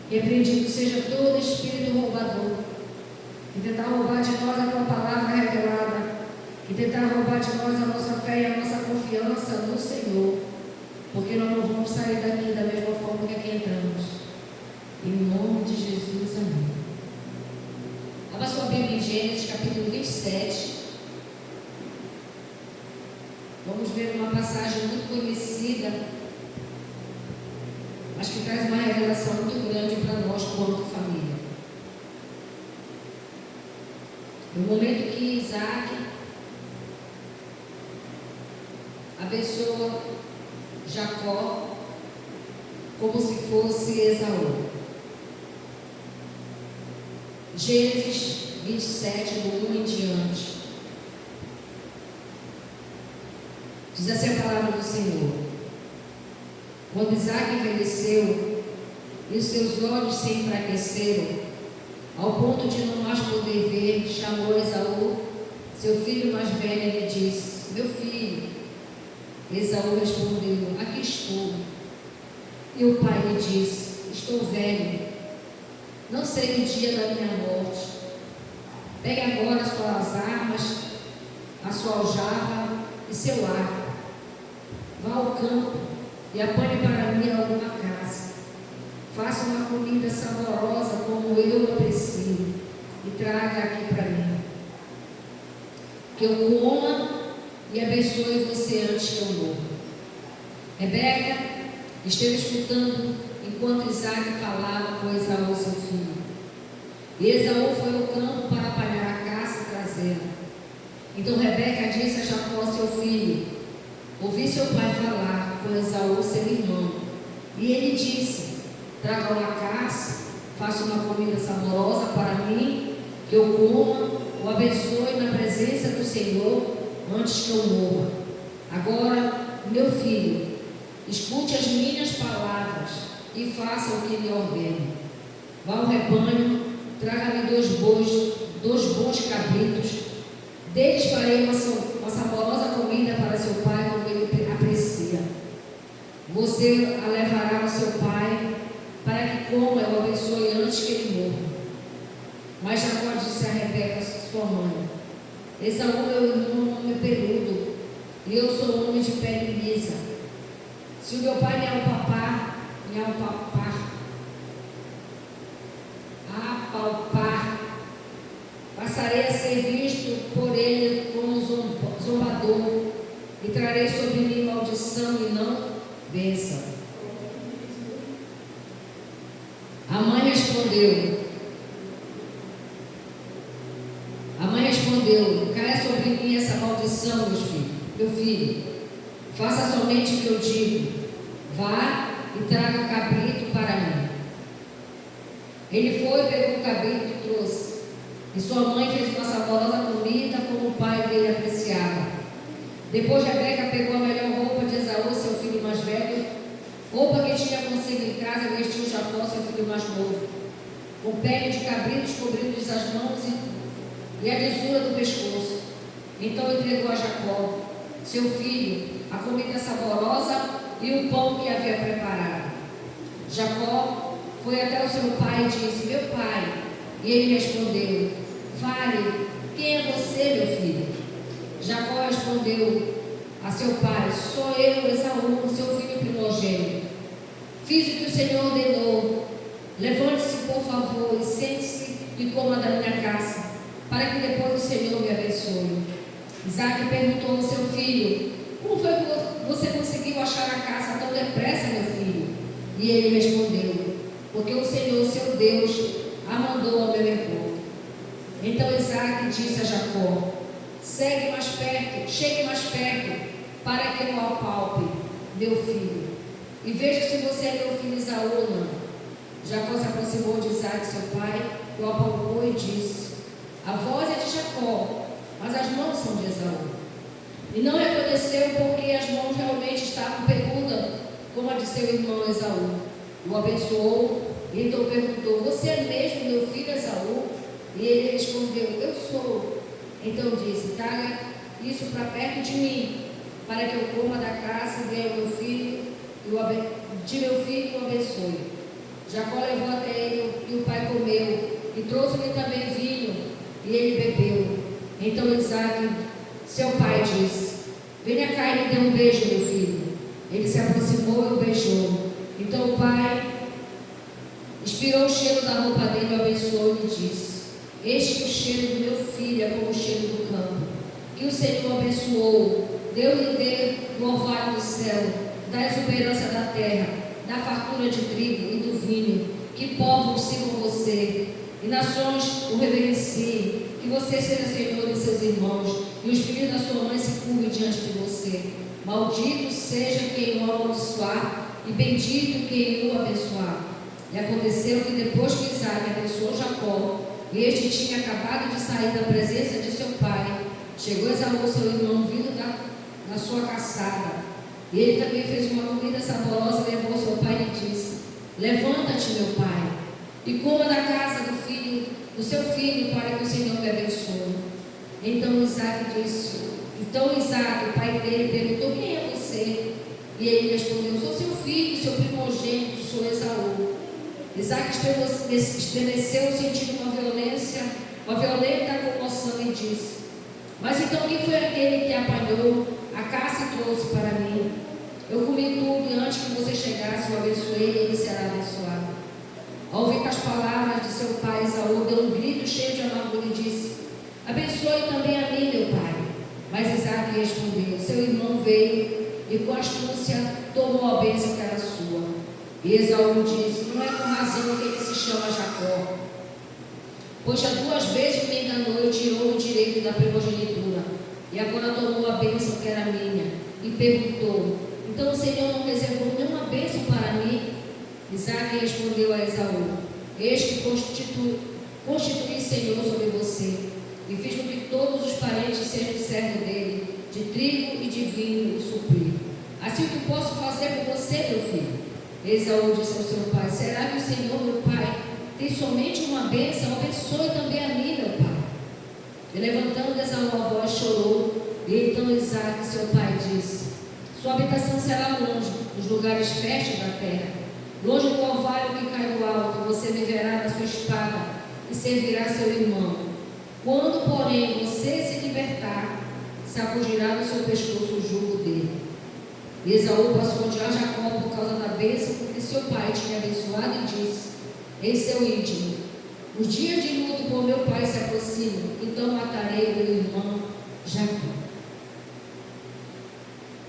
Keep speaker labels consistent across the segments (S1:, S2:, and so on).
S1: Repreendido seja todo espírito roubador, que tentar roubar de nós a tua palavra revelada, que tentar roubar de nós a nossa fé e a nossa confiança no Senhor. porque nós não vamos sair daqui da mesma forma que aqui entramos. Em nome de Jesus, amém. Abra sua Bíblia em Gênesis, capítulo 27. Vamos ver uma passagem muito conhecida, mas que traz uma revelação muito grande para nós como família. No momento que Isaac abençoa Jacó como se fosse Esaú. Gênesis 27, do 1 em diante. Diz assim a palavra do Senhor: quando Isaac envelheceu e os seus olhos se enfraqueceram, ao ponto de não mais poder ver, chamou Esaú, seu filho mais velho, e lhe disse: meu filho. Esaú respondeu: aqui estou. E o pai lhe disse: estou velho, não sei o dia da minha morte. Pegue agora suas armas, a sua aljava e seu arco. Vá ao campo e apanhe para mim alguma caça. Faça uma comida saborosa como eu aprecio e traga aqui para mim, que eu coma e abençoe você antes que eu morra. Rebeca esteve escutando enquanto Isaac falava com Esaú, seu filho. E Esaú foi ao campo para apanhar a caça e trazê-la. Então Rebeca disse a Jacó, seu filho: ouvi seu pai falar com Esaú, seu irmão, e ele disse: traga uma caça, faça uma comida saborosa para mim, que eu coma, o abençoe na presença do Senhor antes que eu morra. Agora, meu filho, escute as minhas palavras e faça o que lhe ordeno. Vá ao rebanho, traga-me dois bons cabritos, deles farei uma saborosa comida para seu pai, como ele aprecia. Você a levará ao seu pai, para que coma e o abençoe antes que ele morra. Mas Jacó disse a Rebeca, sua mãe: Esaú, meu irmão, é um homem peludo, e eu sou um homem de pele lisa. Se o meu pai me apalpar, passarei a ser visto por ele como zombador, e trarei sobre mim maldição e não bênção. A mãe respondeu: caia sobre mim essa maldição, meu filho. Faça somente o que eu digo. Vá e traga o cabrito para mim. Ele foi, pegou o cabrito e trouxe. E sua mãe fez uma saborosa comida, como o pai dele apreciava. Depois Rebeca pegou a melhor roupa de Esaú, seu filho mais velho, roupa que tinha consigo em casa, e vestiu Jacó, seu filho mais novo, com pele de cabritos cobrindo-lhes as mãos e a lisura do pescoço. Então entregou a Jacó, seu filho, a comida saborosa e o pão que havia preparado. Jacó foi até o seu pai e disse: meu pai. E ele respondeu: fale, quem é você, meu filho? Jacó respondeu a seu pai: sou eu, Esaú, seu filho primogênito. Fiz o que o Senhor ordenou. Levante-se, por favor, e sente-se e coma da minha caça, para que depois o Senhor me abençoe. Isaac perguntou ao seu filho: como foi que você conseguiu achar a caça tão depressa, meu filho? E ele respondeu: porque o Senhor, seu Deus, a mandou ao meu encontro. Então Isaac disse a Jacó: chegue mais perto, para que eu apalpe, meu filho, e veja se você é meu filho Esaú ou não. Jacó se aproximou de Isaac, seu pai, o apalpou e disse: a voz é de Jacó, mas as mãos são de Esaú. E não reconheceu, porque as mãos realmente estavam peludas, como a de seu irmão Esaú. O abençoou e então perguntou: você é mesmo meu filho Esaú? E ele respondeu: eu sou. Então disse: traga isso para perto de mim, para que eu coma da caça e dê ao meu filho de meu filho e o abençoe. Jacó levou até ele e o pai comeu, e trouxe-lhe também vinho, e ele bebeu. Então Isaac, seu pai, disse: venha cá e me dê um beijo, meu filho. Ele se aproximou e o beijou. Então o pai inspirou o cheiro da roupa dele, o abençoou e disse: eis que o cheiro do meu filho é como o cheiro do campo, que o Senhor abençoou. Deus lhe dê do orvalho do céu, da exuberância da terra, da fartura de trigo e do vinho, que povos sigam você, e nações o reverenciem, que você seja Senhor de seus irmãos, e os filhos da sua mãe se curvem diante de você. Maldito seja quem o amaldiçoar, e bendito quem o abençoar. E aconteceu que depois que Isaque abençoou Jacó, e este tinha acabado de sair da presença de seu pai, chegou Esaú, seu irmão, vindo da sua caçada. E ele também fez uma comida saborosa, levou seu pai e lhe disse: levanta-te, meu pai, e coma da casa do seu filho, para que o Senhor me abençoe. Então Isaque, o pai dele, perguntou: quem é você? E ele respondeu: sou seu filho, seu primogênito, sou Esaú. Isaque estremeceu, sentindo uma violenta comoção, e disse: mas então quem foi aquele que apanhou a caça e trouxe para mim? Eu comi tudo, e antes que você chegasse, eu abençoei, e ele será abençoado. Ao ouvir as palavras de seu pai, Esaú deu um grito cheio de amargura e disse: abençoe também a mim, meu pai. Mas Isaque respondeu: seu irmão veio e com astúcia tomou a bênção que era sua. E Esaú disse: não é com razão que ele se chama Jacó, pois já 2 vezes me enganou e tirou o direito da primogenitura, e agora tomou a bênção que era minha. E perguntou: então o Senhor não reservou nenhuma bênção para mim? Isaque respondeu a Esaú: eis que constituí Senhor sobre você, e fiz com que todos os parentes sejam servos dele, de trigo e de vinho o suprir. Assim o que posso fazer por você, meu filho? Esaú disse ao seu pai: será que o Senhor, meu pai, tem somente uma bênção? Abençoe também a mim, meu pai. E levantando Esaú a voz, chorou. E então Isaque, seu pai, disse: sua habitação será longe dos lugares férteis da terra, longe do orvalho que cai do alto. Você viverá na sua espada e servirá seu irmão. Quando, porém, você se libertar, sacudirá no seu pescoço o jugo dele. E Esaú passou a odiar Jacó por causa da bênção, porque seu pai tinha abençoado, e disse em seu íntimo: os dias de luto por meu pai se aproximam, então matarei meu irmão Jacó.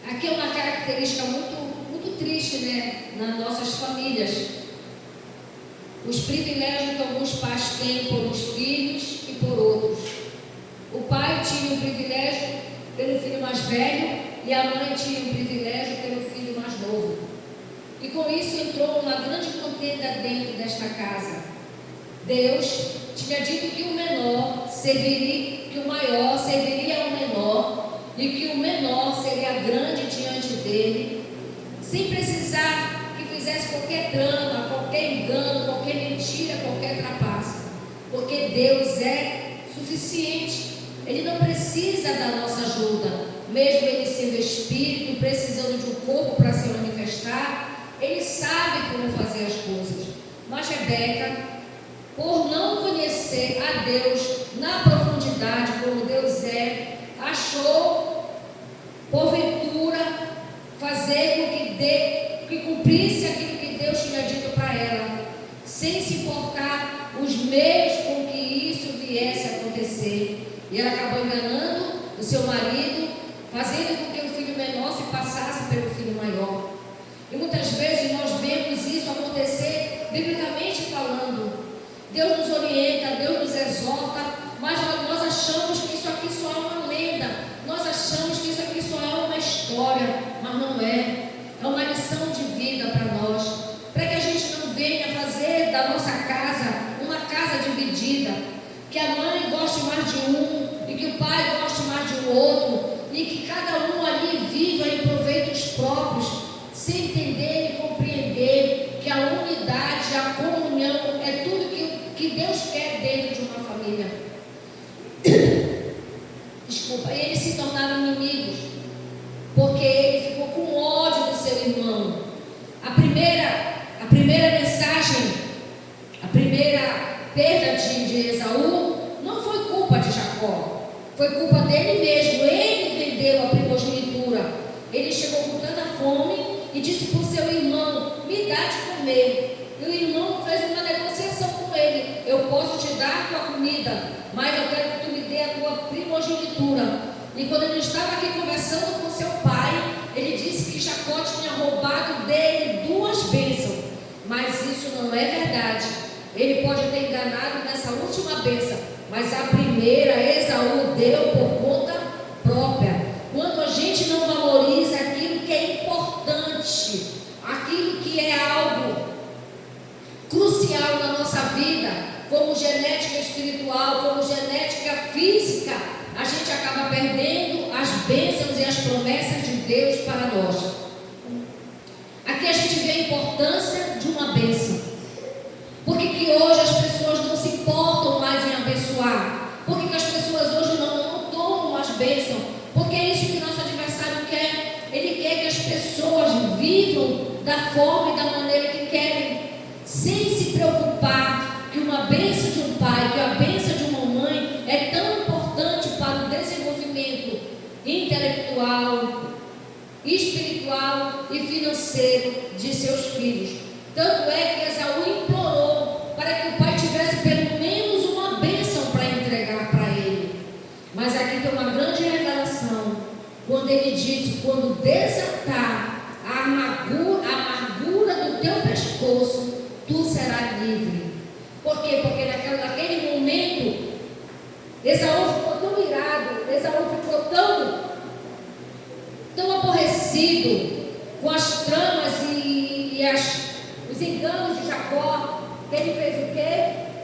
S1: Aqui é uma característica muito triste, né, nas nossas famílias. Os privilégios que alguns pais têm por uns filhos e por outros. O pai tinha um privilégio pelo filho mais velho, e a mãe tinha um privilégio pelo filho mais novo. E com isso entrou uma grande contenda dentro desta casa. Deus tinha dito que o maior serviria ao menor, e que o menor seria grande diante dele, sem precisar que fizesse qualquer drama, qualquer engano, qualquer mentira, qualquer trapaça, porque Deus é suficiente. Ele não precisa da nossa ajuda, mesmo ele sendo espírito, precisando de um corpo para se manifestar. Ele sabe como fazer as coisas. Mas Rebeca, por não conhecer a Deus na profundidade como Deus é, achou porventura fazer com que cumprisse aquilo que Deus tinha dito para ela, sem se importar os meios com que isso viesse a acontecer. E ela acabou enganando o seu marido, fazendo com que o filho menor se passasse pelo filho maior. E muitas vezes nós vemos isso acontecer, biblicamente falando. Deus nos orienta, Deus nos exorta, mas nós achamos que isso aqui só é uma lenda, nós achamos que isso aqui só é uma história, mas não é. É uma lição de vida para nós, para que a gente não venha fazer da nossa casa uma casa dividida, que a mãe goste mais de um e que o pai goste mais de um outro, e que cada um ali viva em proveitos próprios, sem entender e compreender que a unidade, a comunhão é tudo que Deus quer dentro de uma família. Desculpa, e eles se tornaram inimigos, porque ele ficou com ódio do seu irmão. A primeira mensagem, a primeira perda de Esaú não foi culpa de Jacó, foi culpa dele mesmo. Ele vendeu a primogenitura, ele chegou com tanta fome e disse para o seu irmão: me dá de comer. E o irmão fez uma negociação com ele: eu posso te dar a tua comida, mas eu quero que tu me dê a tua primogenitura. E quando ele estava aqui conversando com seu pai, ele disse que Jacó tinha roubado dele 2 bênçãos. Mas isso não é verdade. Ele pode ter enganado nessa última bênção, mas a primeira Esaú deu por conta própria. Quando a gente não valoriza aquilo que é importante, aquilo que é algo crucial na nossa vida, como genética espiritual, como genética física, a gente acaba perdendo as bênçãos e as promessas de Deus para nós. Aqui a gente vê a importância de uma bênção. Por que hoje as pessoas não se importam mais em abençoar? Por que as pessoas hoje não tomam as bênçãos? Porque é isso que nosso adversário quer. Ele quer que as pessoas vivam da forma e da maneira que querem, sem se preocupar que uma bênção de um pai, que a bênção de uma mãe é tão importante para o desenvolvimento intelectual, espiritual e financeiro de seus filhos. Tanto é que Esaú implorou para que o pai tivesse pelo menos uma bênção para entregar para ele. Mas aqui tem uma grande revelação, quando ele disse: quando desatar a amargura do teu pescoço, tu serás livre. Por quê? Porque naquele momento Esaú ficou tão irado, Esaú ficou tão aborrecido com as tramas e os enganos de Jacó, que ele fez o quê?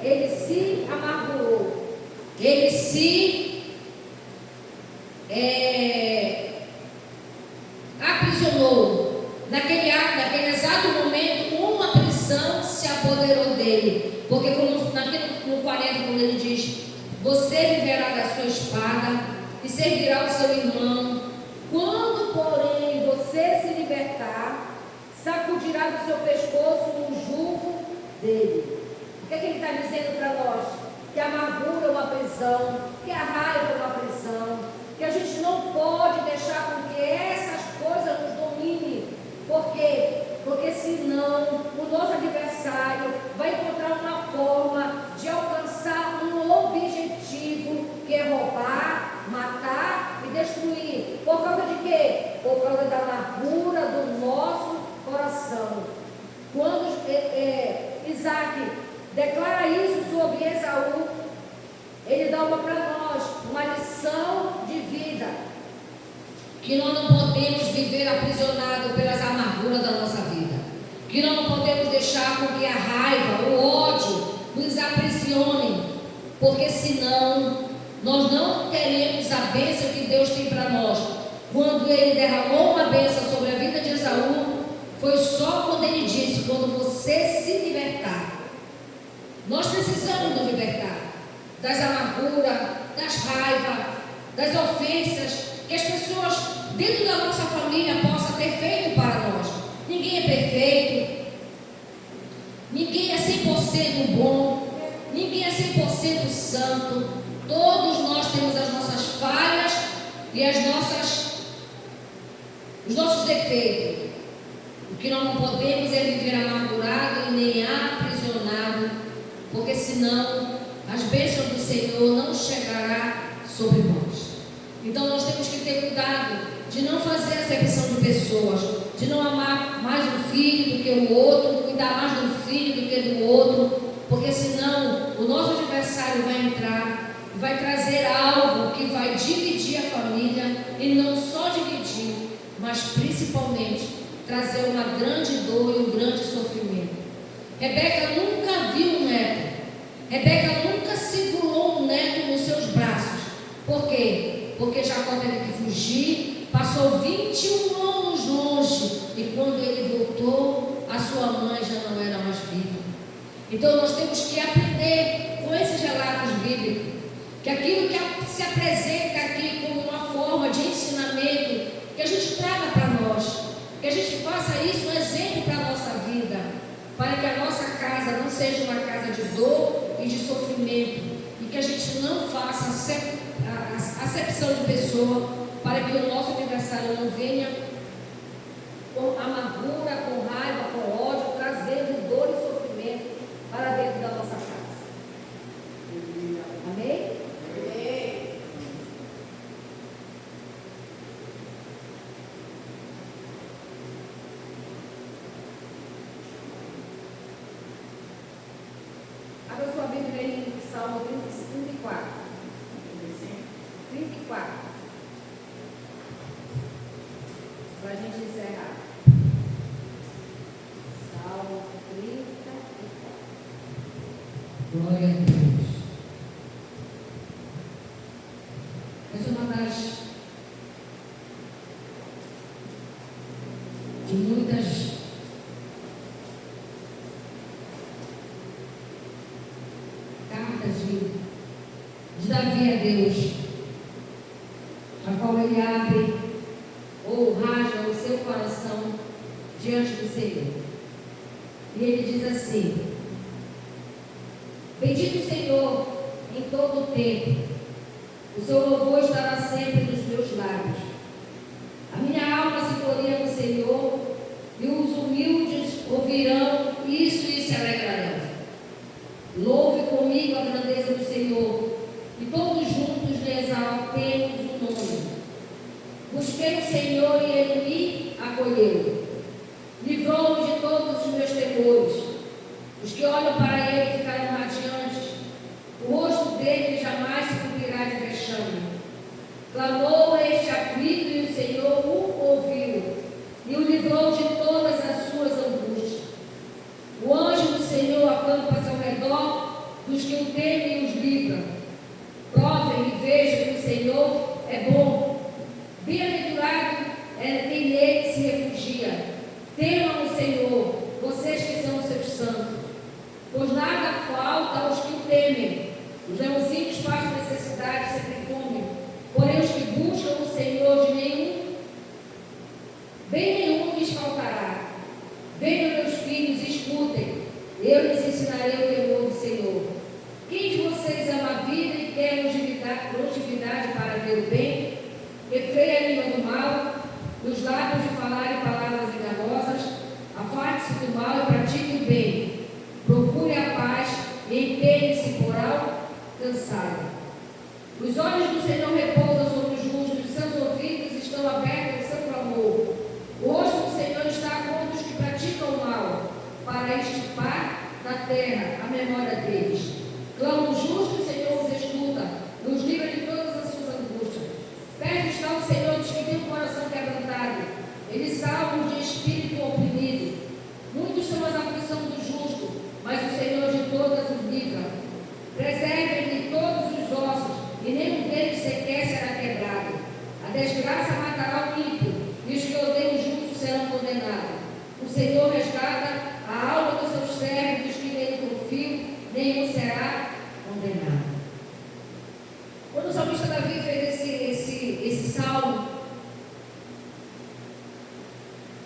S1: Ele se amargurou, ele se aprisionou. Naquele exato momento, uma prisão se apoderou dele, porque como no 40, quando ele diz: você viverá da sua espada e servirá o seu irmão. Quando, porém, você se libertar, sacudirá do seu pescoço o jugo dele. O que é que ele está dizendo para nós? Que a amargura é uma prisão, que a raiva é uma prisão, que a gente não pode deixar com que essas coisas nos dominem. Por quê? Porque senão o nosso adversário vai encontrar uma forma de alcançar um objetivo, que é roubar, matar e destruir. Por causa de quê? Por causa da amargura do nosso coração. Quando Isaac declara isso sobre Esaú, ele dá para nós uma lição de vida, que nós não podemos viver aprisionados pelas amarguras da nossa vida, que nós não podemos deixar com que a raiva, o ódio nos aprisionem, porque senão nós não teremos a bênção que Deus tem para nós. Quando ele derramou uma bênção sobre a vida de Esaú, foi só quando ele disse: quando você se libertar. Nós precisamos nos libertar das amarguras, das raivas, das ofensas que as pessoas dentro da nossa família possam ter feito para nós. Ninguém é perfeito, ninguém é 100% bom, ninguém é 100% santo. Todos nós temos as nossas falhas e os nossos defeitos. O que nós não podemos é viver amargurado e nem aprisionado, porque senão as bênçãos do Senhor não chegarão sobre nós. Então nós temos que ter cuidado de não fazer acepção de pessoas, de não amar mais um filho do que o outro, cuidar mais do filho do que do outro, porque senão o nosso adversário vai entrar, vai trazer algo que vai dividir a família, e não só dividir, mas principalmente trazer uma grande dor e um grande sofrimento. Rebeca nunca viu um neto, Rebeca nunca segurou um neto nos seus braços. Por quê? Porque Jacó teve que fugir, passou 21 anos longe, e quando ele voltou, a sua mãe já não era mais viva. Então nós temos que aprender com esses relatos bíblicos, que aquilo que se apresenta aqui como uma forma de ensinamento, que a gente traga para nós, que a gente faça isso um exemplo para a nossa vida, para que a nossa casa não seja uma casa de dor e de sofrimento, e que a gente não faça acepção de pessoa, para que o nosso adversário não venha com amargura Salmo 34. 34. Para a gente encerrar. Salmo 34. Glória a Deus. Essa é uma das de muitas cartas de Davi a Deus, a qual ele abre ou rasga o seu coração diante do Senhor. E ele diz assim: bendito o Senhor em todo o tempo, o seu louvor estará sempre nos meus lábios. A minha alma se gloria no Senhor, e os humildes ouvirão isso e se alegrarão. Louve comigo a grandeza do Senhor, e todos juntos lhe exaltemos o nome. Busquei o Senhor e ele me acolheu. Livrou-me de todos os meus temores. Os que olham para ele ficarão radiantes. O rosto dele jamais se cobrirá de vexame. Clamou este aflito e o Senhor o ouviu e o livrou de todas as suas angústias. O anjo do Senhor acampa-se ao redor dos que o temem e os livra. Provem e vejam que o Senhor é bom. Bem-aventurado é quem nele se refugia. Temam o Senhor, vocês que são seus santos, pois nada falta aos que o temem. Os leãozinhos passam necessidade, sempre fome, porém os que buscam o Senhor de bem nenhum lhes faltará. Venham, meus filhos, e escutem, eu lhes ensinarei o temor do Senhor. Quem de vocês ama a vida e quer longevidade para ver o bem? Refreia a língua do mal, os lábios de falarem palavras enganosas, afaste-se do mal e pratique o bem. Procure a paz e empenhe-se por alcançá-la. Os olhos do Senhor repousam sobre os justos, os seus ouvidos estão abertos ao seu clamor. O rosto do Senhor está contra os que praticam o mal, para extirpar da terra a memória deles. Clamo justo, o Senhor os escuta, nos livra de todas as suas angústias. Perto está o Senhor dos que têm o coração quebrantado, ele salva os de espírito oprimido. Muitos são as aflições do justo, mas o Senhor de todas os livra. Preservem-lhe todos os ossos, e nenhum deles sequer será quebrado. A desgraça matará o ímpio, e os que odeiam o justo serão condenados. O Senhor resgata a alma dos seus servos, dos que nele confiam, nenhum será condenado. Quando o salmista Davi fez esse salmo,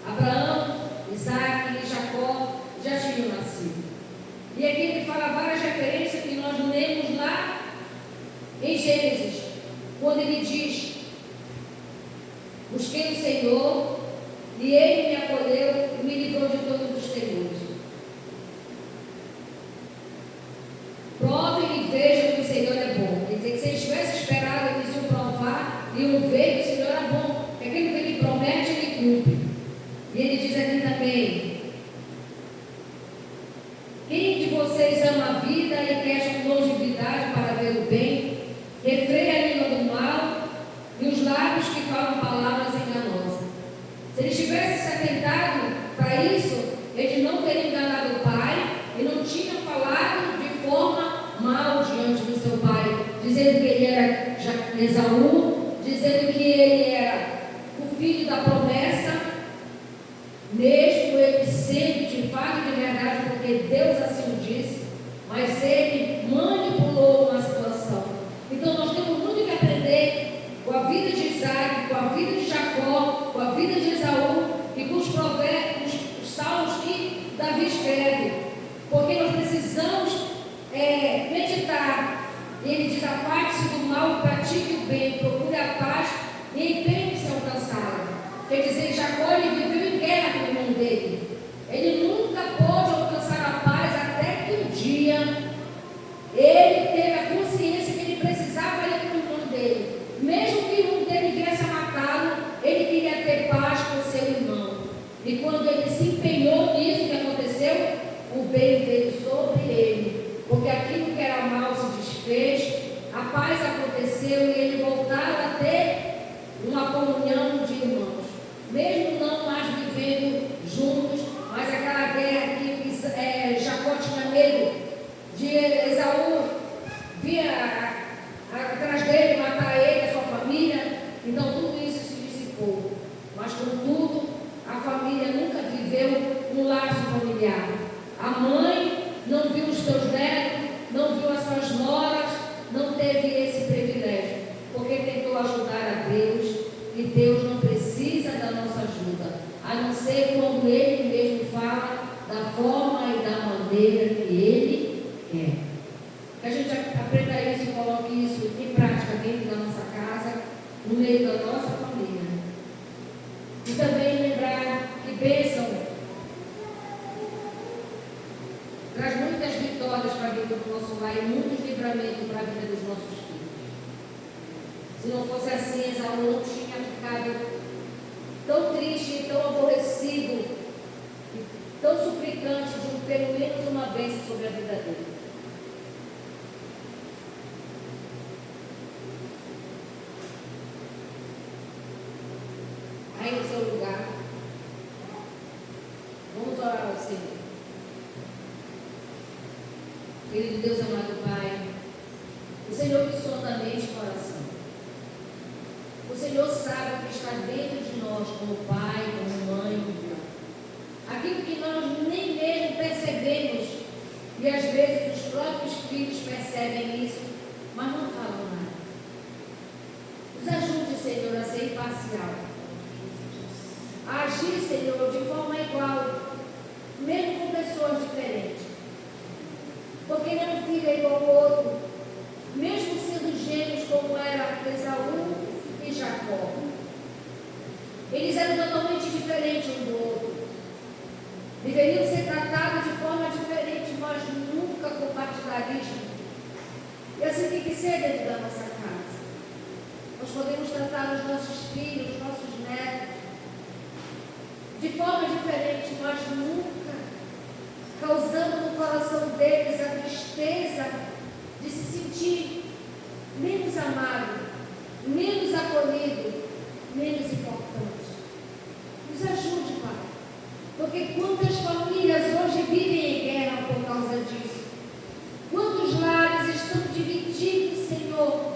S1: Abraão, Isaac e Jacó já tinham nascido. E aqui ele fala várias referências que nós lemos lá em Gênesis, quando ele diz: busquei o Senhor e ele me acolheu e me livrou de todos os temores. Provem e vejam que o Senhor é bom. Quer dizer que se eles tivessem esperado, eles iam provar e iam ver que o Senhor é bom. Que aquilo que ele promete, ele cumpre. E ele diz aqui também: quem de vocês ama a vida e quer longevidade para ver o bem? Refreia a língua do mal e os lábios que falam palavras enganosas. Se eles tivessem se atentado para isso, eles não teriam enganado o pai e não tinham falado de forma mal diante do seu pai, dizendo que ele era Esaú, dizendo que ele era o filho da promessa, mesmo ele sendo de fato de verdade, porque Deus assim o disse, mas ele manipulou uma situação. Então nós temos muito que aprender com a vida de Isaac, com a vida de Jacó, com a vida de Esaú e com os provérbios, os salmos que Davi escreve, porque nós precisamos meditar. E ele diz: afaste-se do mal e pratique o bem, procure a paz e empenhe-se em alcançá-la. Quer dizer, Jacó ele viveu em guerra com o irmão dele. Ele nunca pôde alcançar a paz até que um dia ele teve a consciência que ele precisava ir com o irmão dele. Mesmo que o irmão dele viesse a matá-lo, ele queria ter paz com o seu irmão. E quando ele se empenhou nisso, o que aconteceu? O bem veio sobre ele. porque aquilo que era mal se desfez, a paz aconteceu e eles voltaram a ter uma comunhão de irmãos, mesmo não mais vivendo juntos, mas aquela guerra que Jacó tinha medo de Esaú vir atrás dele, matar ele, a sua família, então tudo isso se dissipou, mas contudo a família nunca viveu um laço familiar. A mãe não viu os seus netos, não viu as suas noras, não teve esse privilégio, porque tentou ajudar a Deus, e Deus não precisa da nossa ajuda, a não ser quando Ele mesmo fala da forma e da maneira que Ele quer. Que a gente aprenda isso e coloque isso em prática dentro da nossa casa, no meio da nossa família. E também lembrar que bênção traz muitas vitórias para a vida do nosso lar e muitos livramentos para a vida dos nossos filhos. Se não fosse assim, Esaú não tinha ficado tão triste, tão aborrecido, tão suplicante de pelo menos uma bênção sobre a vida dele. Aí no seu lugar, vamos orar ao Senhor. Querido Deus amado Pai, o Senhor que sonda a mente e coração, o Senhor sabe o que está dentro de nós, como pai, como mãe, como irmão. Aquilo que nós nem mesmo percebemos, e às vezes os próprios filhos percebem isso, mas não falam nada. Nos ajude, Senhor, a ser imparcial, a agir, Senhor, de forma igual, mesmo com pessoas diferentes. Porque nenhum filho é igual ao outro, mesmo sendo gêmeos como era Esaú e Jacó. Eles eram totalmente diferentes um do outro. Deveriam ser tratados de forma diferente, mas nunca com partidarismo. E assim tem que ser dentro da nossa casa. Nós podemos tratar os nossos filhos, os nossos netos, de forma diferente, mas nunca causando no coração deles a tristeza de se sentir menos amado, menos acolhido, menos importante. Nos ajude, Pai, porque quantas famílias hoje vivem em guerra por causa disso? Quantos lares estão divididos, Senhor,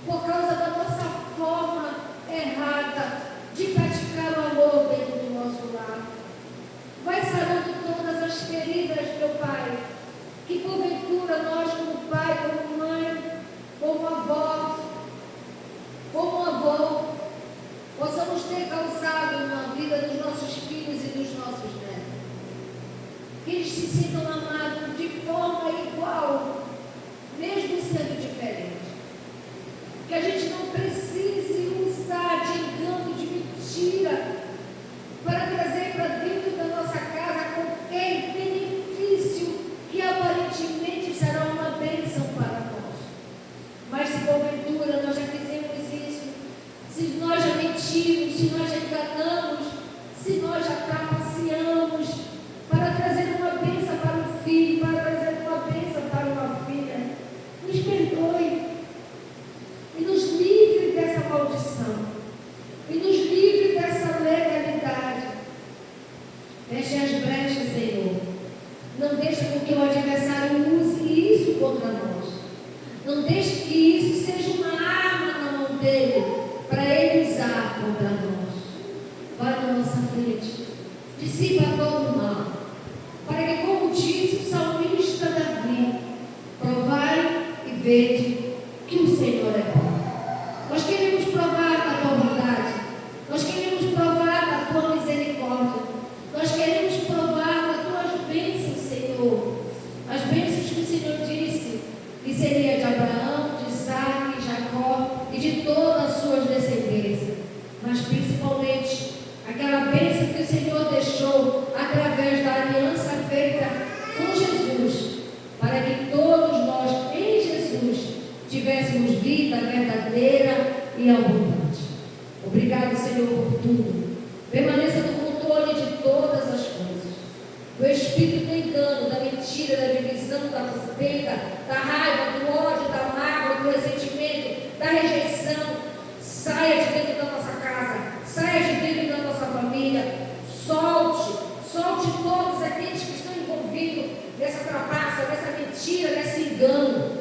S1: por causa da nossa forma errada de praticar o amor dentro do nosso lar? Vai sarando todas as feridas, meu Pai, que porventura nós, como pai, como mãe, como avó, possamos ter causado na vida dos nossos filhos e dos nossos netos. Que eles se sintam amados de forma igual, mesmo sendo diferente. Que a gente não precise usar de engano, de mentira, para trazer para dentro da nossa casa qualquer benefício que aparentemente será uma bênção para nós. Mas se porventura nós já fizemos isso, se nós já mentimos, se nós já enganamos, se nós já trapaceamos para trazer uma bênção para um filho, para trazer uma bênção para uma filha, nos perdoe e nos livre dessa maldição e nos livre dessa legalidade. Feche as brechas, Senhor. Não deixe com que o adversário use isso contra nós. Não deixe que isso seja uma arma na mão dele para ele usar contra nós. Vai na nossa frente, dissipa todo o mal, para que, como disse o salmista Davi, provai e vede que o Senhor é bom. Nós queremos provar da tua bondade, nós queremos provar da tua misericórdia, nós queremos provar das tuas bênçãos, Senhor, as bênçãos que o Senhor disse que seria de Abraão, de Isaac, de Jacó e de todas as suas descendências, mas principalmente aquela bênção que o Senhor deixou através da aliança feita com Jesus, para que todos nós em Jesus tivéssemos vida verdadeira e abundante. Obrigado, Senhor, por tudo. Permaneça no controle de todas as coisas. O espírito do engano, da mentira, mentira, da divisão, da contenda, da raiva, do ódio, da mágoa, do ressentimento, da rejeição. Saia de dentro da nossa casa, saia de dentro da nossa família. Solte todos aqueles que estão envolvidos nessa trapaça, nessa mentira, nesse engano.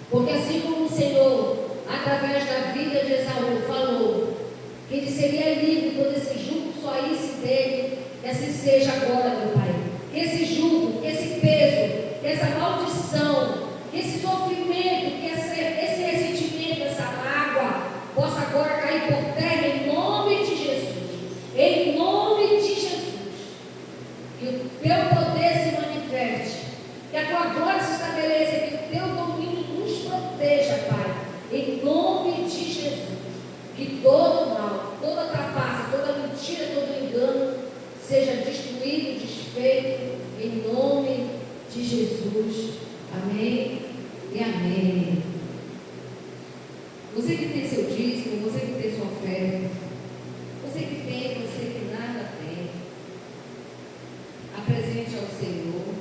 S1: Porque assim como o Senhor, através da vida de Esaú, falou que ele seria livre quando esse jugo saísse dele, que assim seja agora, meu Pai. Que esse jugo, que esse peso, que essa maldição, que esse sofrimento, que esse ressentimento, essa mágoa, possa agora cair por terra em nome de Jesus. Em nome de Jesus. Que o teu poder se manifeste, que a tua glória se estabeleça, que o teu domínio nos proteja, Pai. Em nome de Jesus. Que todo mal, toda trapaça, toda mentira, todo engano seja destruído, desfeito, em nome de Jesus. Amém e amém. Você que tem seu dízimo, você que tem sua oferta, você que tem, você que nada tem, apresente ao Senhor.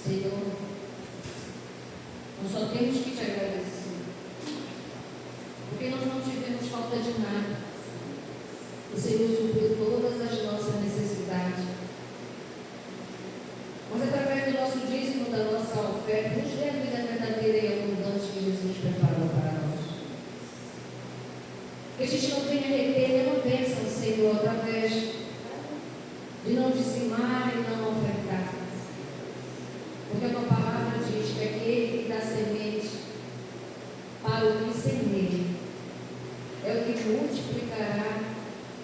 S1: Senhor, nós só temos que te agradecer, porque nós não tivemos falta de nada. O Senhor supriu todas as nossas necessidades. Mas através do nosso dízimo, da nossa oferta, nos dê a vida verdadeira e abundante que Jesus preparou para nós. Que a gente não venha reter nenhuma bênção, Senhor, através de não dizimar e não ofertar. Porque a tua palavra diz que aquele que dá semente para o que semeia é o que multiplicará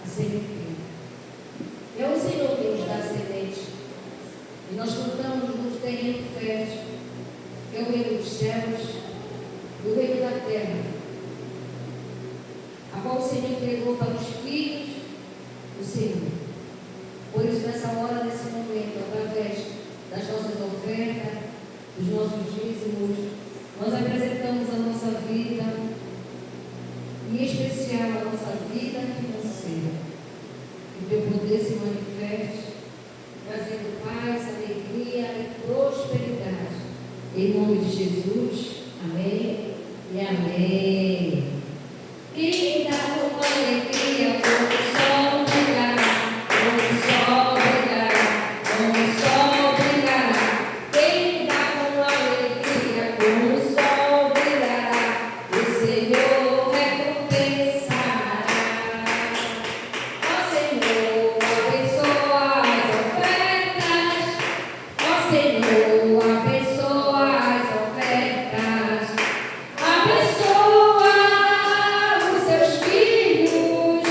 S1: a semente. É o Senhor que nos dá semente. E nós plantamos no terreno fértil, que é o reino dos céus, o reino da terra, a qual o Senhor entregou para os filhos do Senhor. Por isso, nessa hora, nesse momento, através das nossas ofertas, dos nossos dízimos, nós apresentamos a nossa vida, em especial a nossa vida financeira. Que o teu poder se manifeste, trazendo paz, alegria e prosperidade. Em nome de Jesus, amém e amém. Quem dá com alegria, como o sol brilhará, como o sol brilhará, como o sol brilhará. Quem dá com alegria, como o sol brilhará, o Senhor recompensará. Ó Senhor, abençoa as ofertas. Ó Senhor, abençoa as ofertas. Abençoa os seus filhos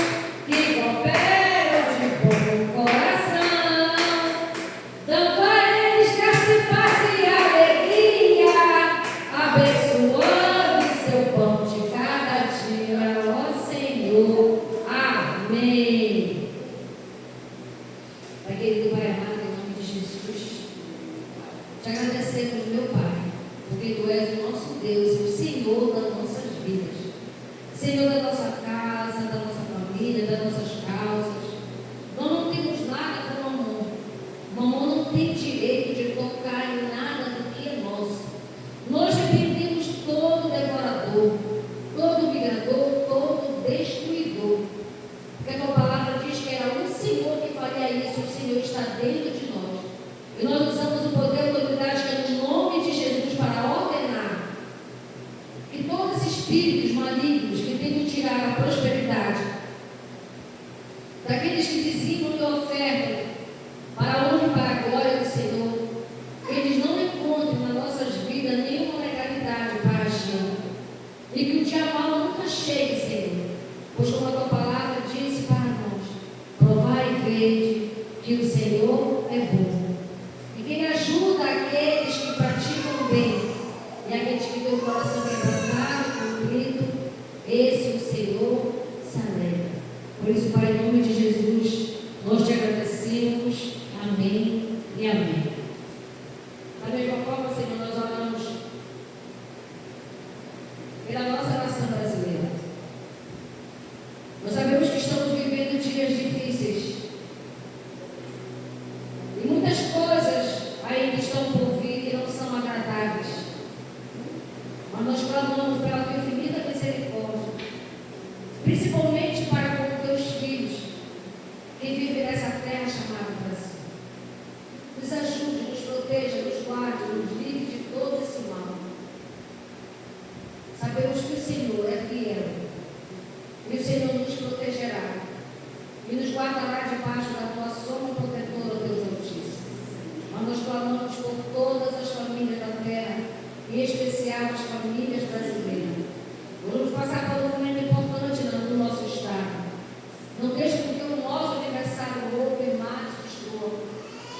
S1: que cooperam de bom coração, dando a eles graça e paz e alegria, abençoando seu pão de cada dia, ó Senhor. Amém. Pai querido, Pai amado, em nome de Jesus, te agradecemos, meu Pai, porque Tu és o nosso Deus e o Senhor das nossas vidas. Senhor da nossa casa, da nossa família, das nossas causas. Nós não temos nada com Mamon. Mamon não tem direito de tocar em nada do que é nosso. Nós repreendemos todo devorador, todo migrador, todo destruidor. Porque a tua palavra diz que era o Senhor que faria isso, o Senhor está dentro de nós. E nós usamos o poder e a autoridade que é no nome de Jesus para ordenar que todos esses espíritos malignos que tentam tirar a prosperidade daqueles que dizimam e ofertam para a honra e para a glória do Senhor, que eles não encontrem nas nossas vidas nenhuma legalidade para agir. E que o dia mal nunca chegue, Senhor. Pois como a tua palavra disse para nós, provai e vede que o Senhor é bom. E quem ajuda aqueles que praticam o bem e aqueles que esse o Senhor se alegra. Por isso, Pai, em nome de Jesus, nós te agradecemos. Amém e amém. Da mesma forma, Senhor, nós oramos pela nossa nação brasileira. Nós sabemos que estamos vivendo dias difíceis. E muitas coisas ainda estão por vir e não são agradáveis. Mas nós clamamos pela tua infinita misericórdia, principalmente para com teus filhos que vivem nessa terra chamada Brasil. Nos ajude, nos proteja, nos guarde, nos livre de todo esse mal. Sabemos que o Senhor é fiel e o Senhor nos protegerá e nos guardará debaixo da tua sombra protetora, Deus Altíssimo. Mas nós clamamos por todas as famílias da terra, em especial as famílias brasileiras. Vamos passar por um momento importante no nosso estado. Não deixe que o nosso aniversário roubo e mate e destrua.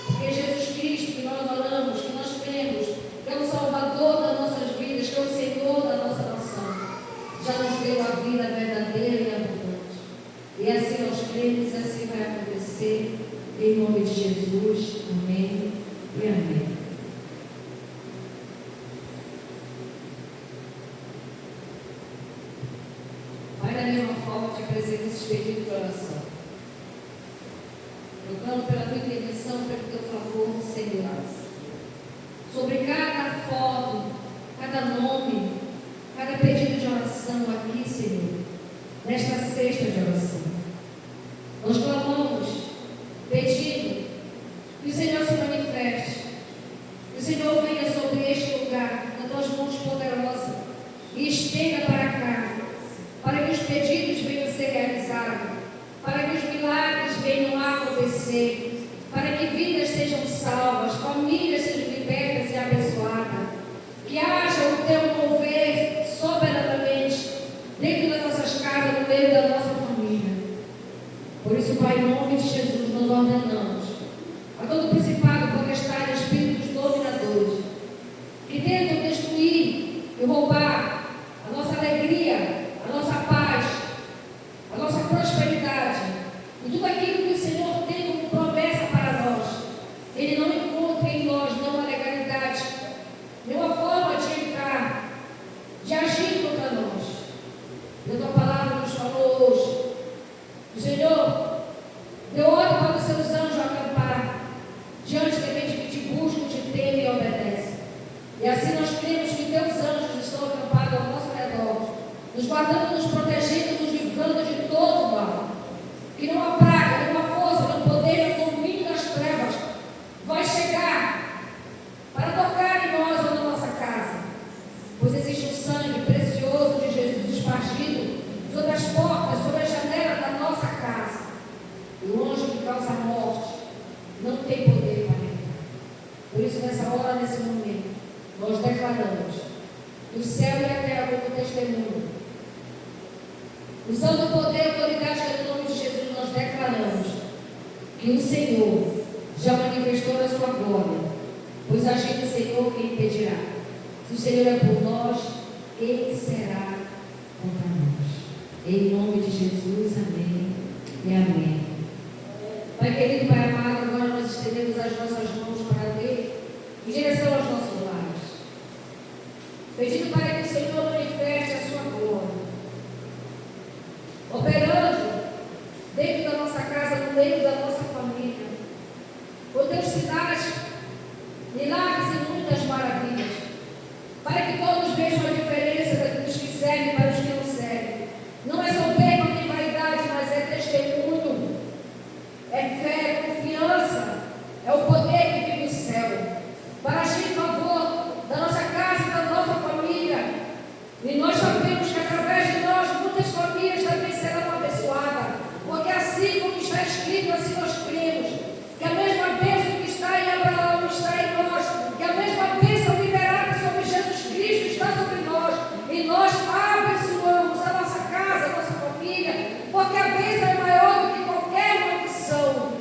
S1: Porque Jesus Cristo, que nós oramos, que nós cremos, que é o Salvador das nossas vidas, que é o Senhor da nossa nação, já nos deu a vida verdadeira e abundante. E assim nós cremos e assim vai acontecer. Em nome de Jesus. Amém e amém. Pai, da mesma forma, te apresento esses pedidos de oração. Eu clamo pela tua intervenção, pelo teu favor, Senhor. Sobre cada foto, cada nome, cada pedido de oração aqui, Senhor, nesta sexta de oração. Nós clamamos, pedindo que o Senhor se manifeste, que o Senhor venha sobre este lugar, nas tuas mãos poderosas, e estenda para cá, para que os pedidos venham ser realizados, para que os milagres venham a acontecer, para que vidas sejam salvas, famílias sejam libertas e abençoadas, que haja o teu mover soberanamente dentro das nossas casas, no meio da nossa família. Por isso, Pai, em nome de Jesus, nós ordenamos a todo principado, potestade, espíritos dominadores, que tentam destruir e roubar a nossa alegria, a nossa paz, a nossa prosperidade e tudo aquilo que o Senhor tem como promessa para nós. Ele não encontra em nós nenhuma legalidade, nenhuma forma de entrar, de agir contra nós. E a tua palavra nos falou hoje. O Senhor deu ordem para os seus anjos acampar diante daqueles que te buscam, te temem e obedecem. E assim nós cremos que teus anjos estão acampados ao nosso redor, nos guardando, nos protegendo, nos livrando de todo mal. Que nenhuma praga, nenhuma força, nenhum poder, nenhum domínio das trevas vai chegar para tocar em nós ou na nossa casa. Pois existe o sangue precioso de Jesus espargido sobre as portas, sobre a janela da nossa casa. E o anjo que causa a morte não tem poder para entrar. Por isso, nessa hora, nesse momento, nós declaramos que o céu e a terra como testemunho, usando o poder e autoridade que é no nome de Jesus, nós declaramos que o Senhor já manifestou a sua glória, pois agindo o Senhor, quem impedirá? Se o Senhor é por nós, quem será contra nós? Em nome de Jesus, amém e amém. Pai querido, Pai amado, agora nós estendemos as nossas mãos para Deus em direção aos nossos lares, pedindo para que o Senhor manifeste a sua glória, operando dentro da nossa casa, no meio da nossa família, por teus sinais, milagres e muitas maravilhas, para que todos vejam a diferença dos que seguem para os que não seguem. Não é soberba nem vaidade, mas é testemunho, é fé, é confiança, é o poder que vem do céu, para agir em favor da nossa casa e da nossa família. E nós sabemos que através de nós, muitas famílias também serão abençoadas, porque assim como está escrito, assim nós cremos, que a mesma bênção que está em Abraão está em nós, que a mesma bênção liberada sobre Jesus Cristo está sobre nós, e nós abençoamos a nossa casa, a nossa família, porque a bênção é maior do que qualquer maldição,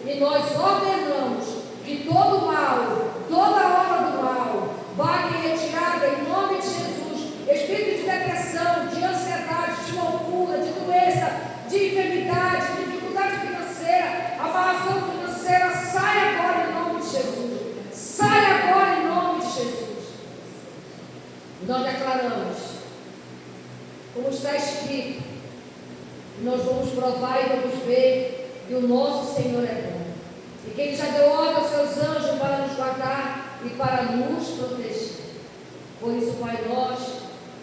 S1: e nós ordenamos que todo mal, toda obra do mal, vá em retirada em nome de Jesus. Espírito de depressão, de ansiedade, de
S2: de enfermidade, de dificuldade financeira, amarração financeira, sai agora em nome de Jesus. Sai agora em nome de Jesus. Nós declaramos, como está escrito, nós vamos provar e vamos ver que o nosso Senhor é bom. E que Ele já deu ordem aos seus anjos para nos guardar e para nos proteger. Por isso, Pai, nós,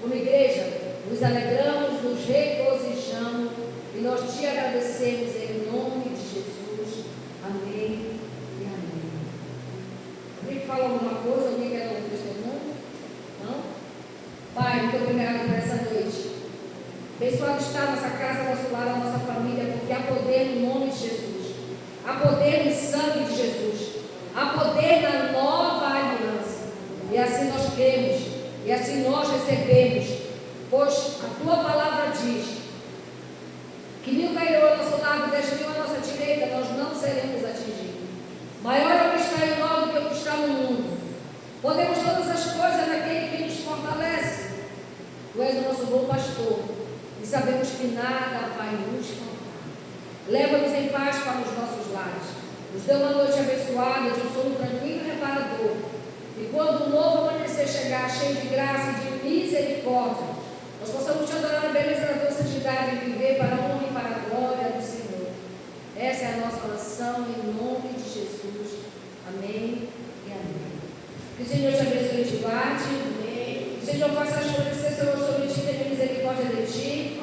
S2: como igreja, nos alegramos, nos regozijamos e nós te agradecemos em nome de Jesus. Amém e amém. Alguém fala alguma coisa? Alguém quer dar um testemunho? Não? Pai, muito obrigado por essa noite. Abençoado está a nossa casa, nosso lar, a nossa família, porque há poder no nome de Jesus. Há poder no sangue de Jesus. Há poder na nova aliança. E assim nós cremos. E assim nós recebemos. Pois a tua palavra diz que 1000 cairão ao nosso lado, 10.000 à nossa direita, nós não seremos atingidos. Maior é o que está em nós do que o que está no mundo. Podemos todas as coisas naquele que nos fortalece. Tu és o nosso bom pastor. E sabemos que nada vai nos faltar. Leva-nos em paz para os nossos lares. Nos dê uma noite abençoada, de um sono tranquilo e reparador. E quando o novo amanhecer chegar, cheio de graça e de misericórdia, nós possamos te adorar na beleza da tua santidade e viver para a honra e para a glória do Senhor. Essa é a nossa oração em nome de Jesus. Amém e amém. Que o Senhor te abençoe e te guarde. Amém. Que o Senhor faça resplandecer seu rosto sobre ti e tenha misericórdia de ti.